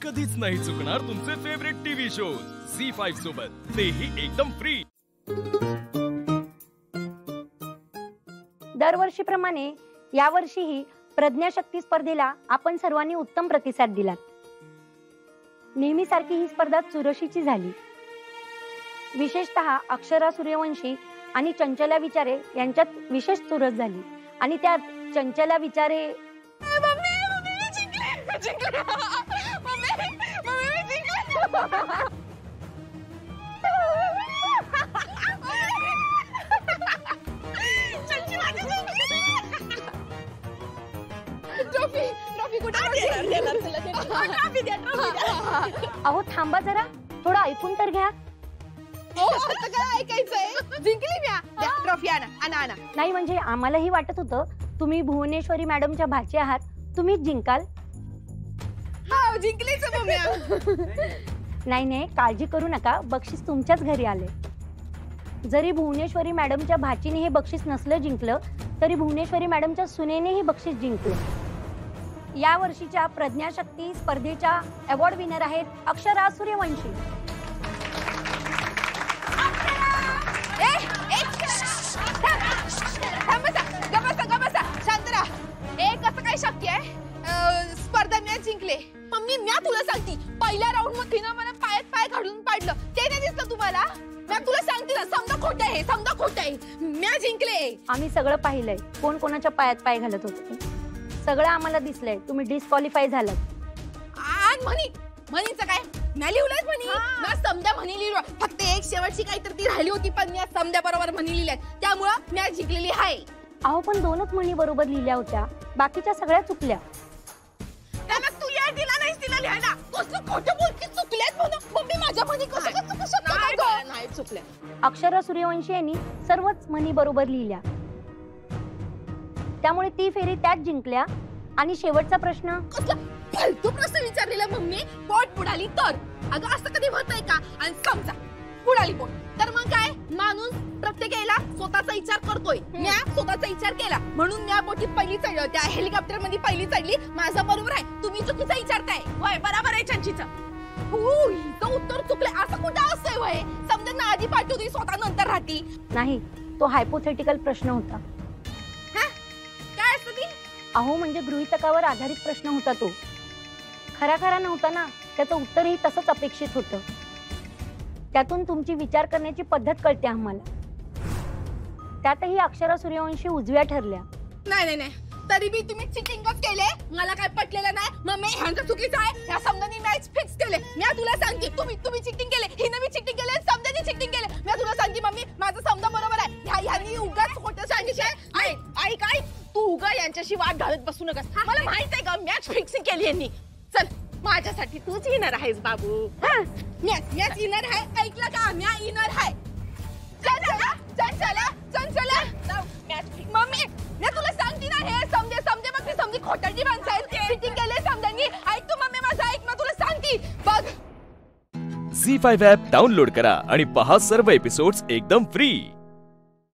कधीच नाही चुकणार तुमचे फेवरेट टीव्ही शोज झी5 सोबत, तेही एकदम फ्री। दरवर्षीप्रमाणे यावर्षीही प्रज्ञाशक्ती स्पर्धेला आपण सर्वांनी उत्तम प्रतिसाद दिलात। नेहमीसारखी ही स्पर्धा चुरशीची झाली। विशेषतः अक्षरा सूर्यवंशी आणि चंचला विचारे यांच्यात विशेष चुरस झाली आणि त्यात चंचला विचारे अहो थांबा जरा, थोडं ऐकून तर घ्या। काय ऐकायचंय? जिंकली मी, ट्रॉफी आणा। नाही म्हणजे आम्हालाही वाटत होतं तुम्ही भुवनेश्वरी मॅडमच्या भाची आहात, तुम्हीच जिंकाल। हा जिंकलीच मम्मी। नाही काळजी करू नका, बक्षीस तुमच्याच घरी आले। जरी भुवनेश्वरी मॅडमच्या भाचीने हे बक्षीस नसलं जिंकलं तरी भुवनेश्वरी मॅडमच्या सुनेने हे बक्षीस जिंकलं। या वर्षीच्या प्रज्ञाशक्ती स्पर्धेच्या अवॉर्ड विनर आहेत अक्षरा सूर्यवंशी। शक्य आहे? स्पर्धा मी जिंकले। मम्मी मी तुला सांगते, पहिल्या राऊंड मध्ये ना मला पायात पाय घालून पाडलं, ते नाही दिसलं तुम्हाला? मी तुला सांगते ना, समजा खोटं आहे, समजा खोटं आहे, मी जिंकले। आम्ही सगळं पाहिलंय, कोण कोणाच्या पायात पाय घालत होते सगळं आम्हाला दिसलंय। तुम्ही डिस्क्वालिफाय झालात। आणि म्हणीचं काय? मी लिहिलंय म्हणी ना, समजा म्हणी लिहिलं, फक्त एक शेवटची काहीतरी ती राहिली होती, पण मी समजा बरोबर म्हणी लिहिल्यात, त्यामुळं मी जिंकलेली आहे। अहो पण दोनच म्हणी बरोबर लिहिल्या होत्या, बाकीच्या सगळ्या चुकल्या। त्याला तू या दिला नाहीस तिला लिहायला, कसं खोटं बोलती, चुकल्यात म्हणून। मम्मी माझ्या म्हणी कसं चुकू शकतात? नाही चुकल्या। अक्षरा सूर्यवंशी यांनी सर्वच म्हणी बरोबर लिहिल्या, त्यामुळे ती फेरी त्याच जिंकल्या। आणि शेवटचा प्रश्न कसला फालतू प्रश्न विचारलेला मम्मी, पोट बुडाली तर? अगं असं कधी होतंय का? आणि समजा बुडाली पोट तर मग काय? माणूस प्रत्येकाला स्वतःचा विचार करतोय, मी स्वतःचा विचार केला म्हणून मी पोटी पहिली चढली, त्या हेलिकॉप्टर मध्ये पहिली चढली। माझं बरोबर आहे, तुम्ही चुकीचा विचारताय। होय बरोबर आहे चंचीचं। हिचं उत्तर चुकलंय असं कुठं असतंय? वय समजा ना, आधी पाठवती स्वतः नंतर राहती। नाही, तो हायपोथेटिकल प्रश्न होता। काय असतं ती? अहो म्हणजे गृहीतकावर आधारित प्रश्न होता तो, खरा नव्हता ना, त्याचं उत्तरही तसंच अपेक्षित होतं। त्यातून तुमची विचार करण्याची पद्धत कळते आम्हाला। त्यातही अक्षरा सूर्यवंशी उजव्या ठरल्या। नाही तरी बी तुम्ही चिटिंगच केले, मला काय पटलेलं नाही। मम्मी ह्यांचं चुकीचं आहे, ह्या समजांनी मॅच फिक्स केले। मी तुला सांगते, तुम्ही चिटिंग केले, हिने मी चिटिंग केले, समजांनी चिटिंग केले। मी तुला सांगते मम्मी, माझं समजा बरोबर आहे, ह्यांनी उगाच खोटं सांगितलंय। ऐक तू उगा यांच्याशी वाद घालत बसू नकस, मला माहित आहे का मॅच फिक्सिंग केली यांनी। चल माझ्यासाठी तूच विनर आहेस बाबू। मॅच विनर आहे, ऐकलं का? मी विनर आहे। चला मम्मी मी तुला सांगते ना, हे समजे मग ती समजी खोटाची माणसं आहेत, चिटिंग केले समजांनी। ऐक तू मम्मी माझं ऐक, मी तुला सांगते बघ। झी5 ॲप डाउनलोड करा आणि पहा सर्व एपिसोड्स एकदम फ्री।